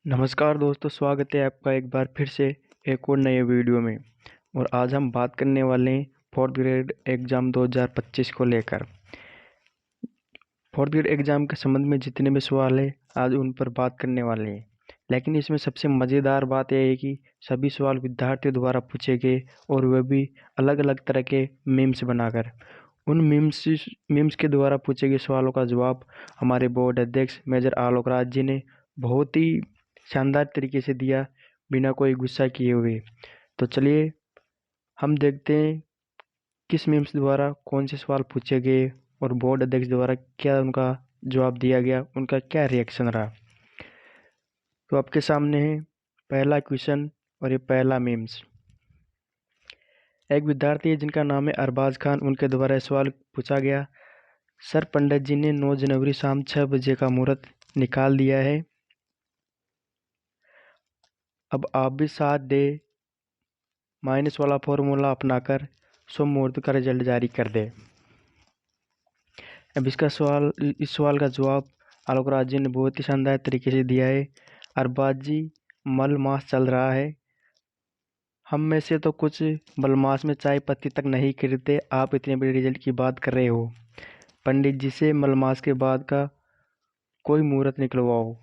नमस्कार दोस्तों, स्वागत है आपका एक बार फिर से एक और नए वीडियो में। और आज हम बात करने वाले हैं फोर्थ ग्रेड एग्ज़ाम 2025 को लेकर। फोर्थ ग्रेड एग्ज़ाम के संबंध में जितने भी सवाल है आज उन पर बात करने वाले हैं। लेकिन इसमें सबसे मज़ेदार बात यह है कि सभी सवाल विद्यार्थियों द्वारा पूछे गए और वह भी अलग अलग तरह के मीम्स बनाकर। उन मीम्स के द्वारा पूछे गए सवालों का जवाब हमारे बोर्ड अध्यक्ष मेजर आलोक राज जी ने बहुत ही शानदार तरीके से दिया, बिना कोई गुस्सा किए हुए। तो चलिए हम देखते हैं किस मीम्स द्वारा कौन से सवाल पूछे गए और बोर्ड अध्यक्ष द्वारा क्या उनका जवाब दिया गया, उनका क्या रिएक्शन रहा। तो आपके सामने है पहला क्वेश्चन और ये पहला मीम्स। एक विद्यार्थी है जिनका नाम है अरबाज खान, उनके द्वारा सवाल पूछा गया, सर पंडित जी ने 9 जनवरी शाम 6 बजे का मुहूर्त निकाल दिया है, अब आप भी साथ दे माइनस वाला फॉर्मूला अपनाकर शुभ मुहूर्त का रिजल्ट जारी कर दे। अब इस सवाल का जवाब आलोक राज जी ने बहुत ही शानदार तरीके से दिया है। अरबाज जी, मल मास चल रहा है, हम में से तो कुछ मलमास में चाय पत्ती तक नहीं खरीदते, आप इतने बड़े रिजल्ट की बात कर रहे हो। पंडित जी से मलमास के बाद का कोई मुहूर्त निकलवाओ।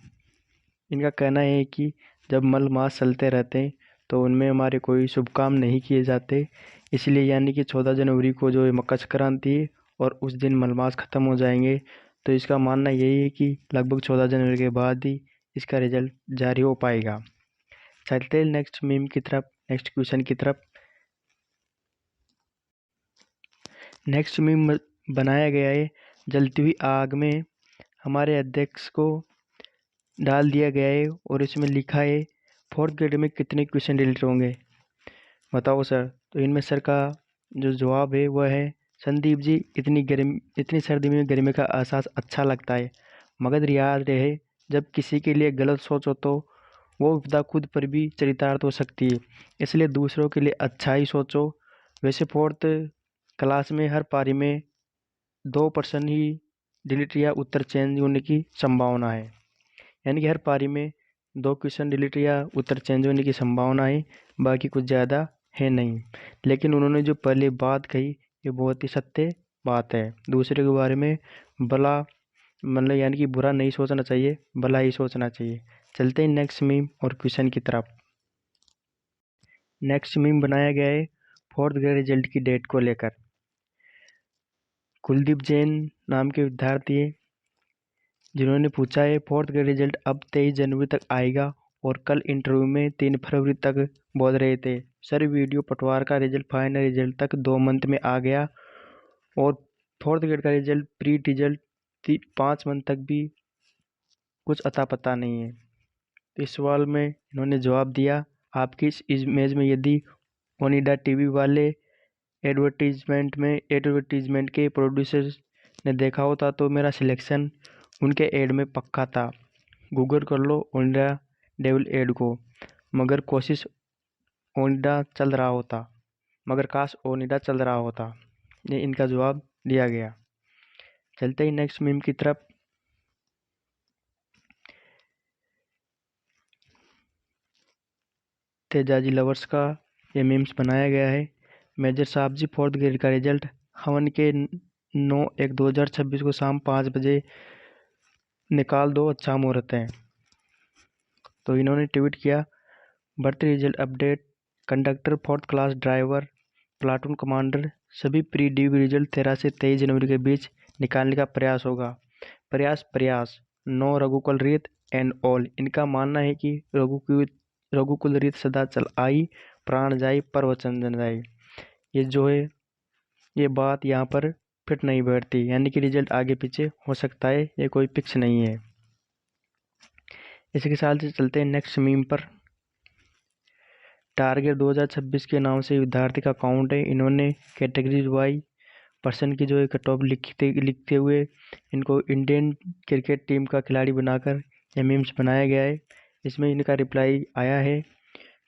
इनका कहना है कि जब मलमास चलते रहते हैं तो उनमें हमारे कोई शुभ काम नहीं किए जाते, इसलिए यानी कि 14 जनवरी को जो मकर संक्रांति है और उस दिन मलमास ख़त्म हो जाएंगे। तो इसका मानना यही है कि लगभग 14 जनवरी के बाद ही इसका रिजल्ट जारी हो पाएगा। चलते हैं नेक्स्ट मीम की तरफ, नेक्स्ट क्वेश्चन की तरफ। नेक्स्ट मीम बनाया गया है, जलती हुई आग में हमारे अध्यक्ष को डाल दिया गया है और इसमें लिखा है फोर्थ ग्रेड में कितने क्वेश्चन डिलीट होंगे, बताओ सर। तो इनमें सर का जो जवाब है वह है, संदीप जी, इतनी सर्दी में गर्मी का एहसास अच्छा लगता है, मगर याद रहे जब किसी के लिए गलत सोचो तो वो विपदा खुद पर भी चरितार्थ हो सकती है, इसलिए दूसरों के लिए अच्छा ही सोचो। वैसे फोर्थ क्लास में हर पारी में 2% ही डिलीट या उत्तर चेंज होने की संभावना है, यानी कि हर पारी में 2 क्वेश्चन डिलीट या उत्तर चेंज होने की संभावना है, बाकी कुछ ज़्यादा है नहीं। लेकिन उन्होंने जो पहले बात कही ये बहुत ही सत्य बात है, दूसरे के बारे में भला मतलब यानी कि बुरा नहीं सोचना चाहिए, भला ही सोचना चाहिए। चलते हैं नेक्स्ट मीम और क्वेश्चन की तरफ। नेक्स्ट मीम बनाया गया है फोर्थ ग्रेड रिजल्ट की डेट को लेकर। कुलदीप जैन नाम के विद्यार्थी है जिन्होंने पूछा है फोर्थ ग्रेड रिजल्ट अब 23 जनवरी तक आएगा और कल इंटरव्यू में 3 फरवरी तक बोल रहे थे, सर वीडियो पटवार का रिजल्ट फाइनल रिजल्ट तक 2 मंथ में आ गया और फोर्थ ग्रेड का रिजल्ट प्री रिजल्ट 5 मंथ तक भी कुछ अता पता नहीं है। तो इस सवाल में इन्होंने जवाब दिया, आपकी इस इमेज में यदि ओनिडा टीवी वाले एडवर्टीजमेंट के प्रोड्यूसर ने देखा होता तो मेरा सिलेक्शन उनके एड में पक्का था। गूगल कर लो ओनिडा डेविल एड को, मगर कोशिश ओनिडा चल रहा होता, मगर काश ओनिडा चल रहा होता। ये इनका जवाब दिया गया। चलते ही नेक्स्ट मीम की तरफ। तेजाजी लवर्स का ये मीम्स बनाया गया है, मेजर साहब जी फोर्थ ग्रेड का रिजल्ट हवन के 9/1/2026 को शाम 5 बजे निकाल दो, अच्छा मुहूर्त है। तो इन्होंने ट्वीट किया, birth result update, conductor, fourth class driver, platoon commander, सभी प्री ड्यू रिजल्ट 13 से 23 जनवरी के बीच निकालने का प्रयास होगा। प्रयास नो रघुकुल रीत एंड ऑल। इनका मानना है कि रघुकुल रीत सदा चल आई, प्राण जाई पर वचन जन जाई। ये जो है ये बात यहाँ पर फिट नहीं बैठती, यानी कि रिजल्ट आगे पीछे हो सकता है, ये कोई फिक्स नहीं है। इसी के साथ से चलते हैं नेक्स्ट मीम पर। टारगेट 2026 के नाम से विद्यार्थी का अकाउंट है, इन्होंने कैटेगरी वाई पर्सन की जो है कट ऑफ लिखते हुए इनको इंडियन क्रिकेट टीम का खिलाड़ी बनाकर यह मीम्स बनाया गया है। इसमें इनका रिप्लाई आया है,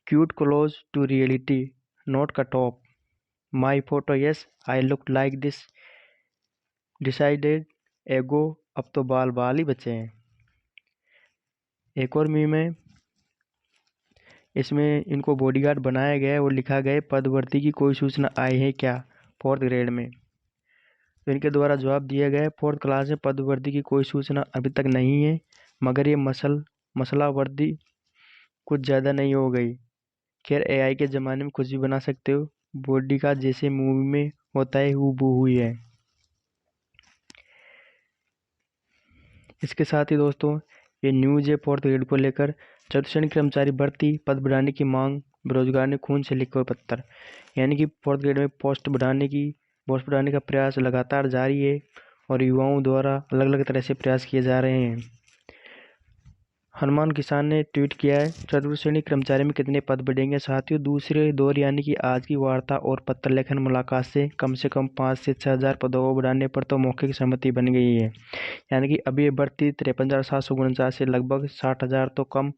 cute close to reality not cut off, my photo yes I look like this, decided ago, अब तो बाल बाल ही बचे हैं। एक और मीम है, इसमें इनको बॉडीगार्ड बनाया गया है और लिखा गया है पदभर्ती की कोई सूचना आई है क्या 4th ग्रेड में। तो इनके द्वारा जवाब दिया गया है 4th क्लास में पदभर्ती की कोई सूचना अभी तक नहीं है, मगर ये मसला वर्दी कुछ ज़्यादा नहीं हो गई। खैर एआई के ज़माने में कुछ भी बना सकते हो, बॉडी का जैसे मूवी में होता है हूबहू ही है। इसके साथ ही दोस्तों ये न्यूज़ है 4th ग्रेड को लेकर। चतुर्थ श्रेणी कर्मचारी भर्ती पद बढ़ाने की मांग, बेरोजगार ने खून से लिखा पत्र। यानी कि 4th ग्रेड में पोस्ट बढ़ाने का प्रयास लगातार जारी है और युवाओं द्वारा अलग अलग तरह से प्रयास किए जा रहे हैं। हनुमान किसान ने ट्वीट किया है चतुर्थ श्रेणी कर्मचारी में कितने पद बढ़ेंगे। साथियों दूसरे दौर यानी कि आज की वार्ता और पत्र लेखन मुलाकात से कम 5 से 6 हज़ार पदों को बढ़ाने पर तो मौखिक सहमति बन गई है। यानी कि अभी ये बढ़ती 53,749 से लगभग 60,000 तो कम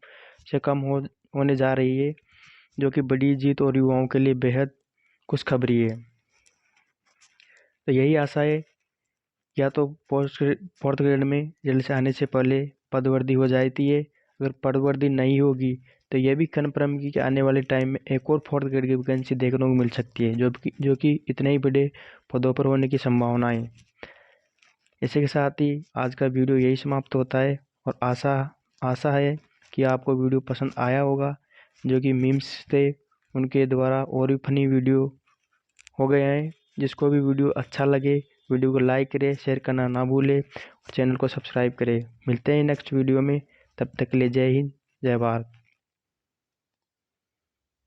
से कम होने जा रही है, जो कि बड़ी जीत और युवाओं के लिए बेहद खुशखबरी है। तो यही आशा है या तो 4th ग्रेड में जल्द से आने से पहले पदवर्दी हो जाती है। अगर पदवर्दी नहीं होगी तो यह भी कन्फर्म की कि आने वाले टाइम में एक और 4th ग्रेड की वैकेंसी देखने को मिल सकती है, जो कि इतने ही बड़े पदों पर होने की संभावना है। इसी के साथ ही आज का वीडियो यही समाप्त होता है और आशा है कि आपको वीडियो पसंद आया होगा। जो कि मीम्स थे उनके द्वारा और भी फनी वीडियो हो गए हैं। जिसको भी वीडियो अच्छा लगे वीडियो को लाइक करें, शेयर करना ना भूले और चैनल को सब्सक्राइब करें। मिलते हैं नेक्स्ट वीडियो में, तब तक के लिए जय हिंद जय भारत।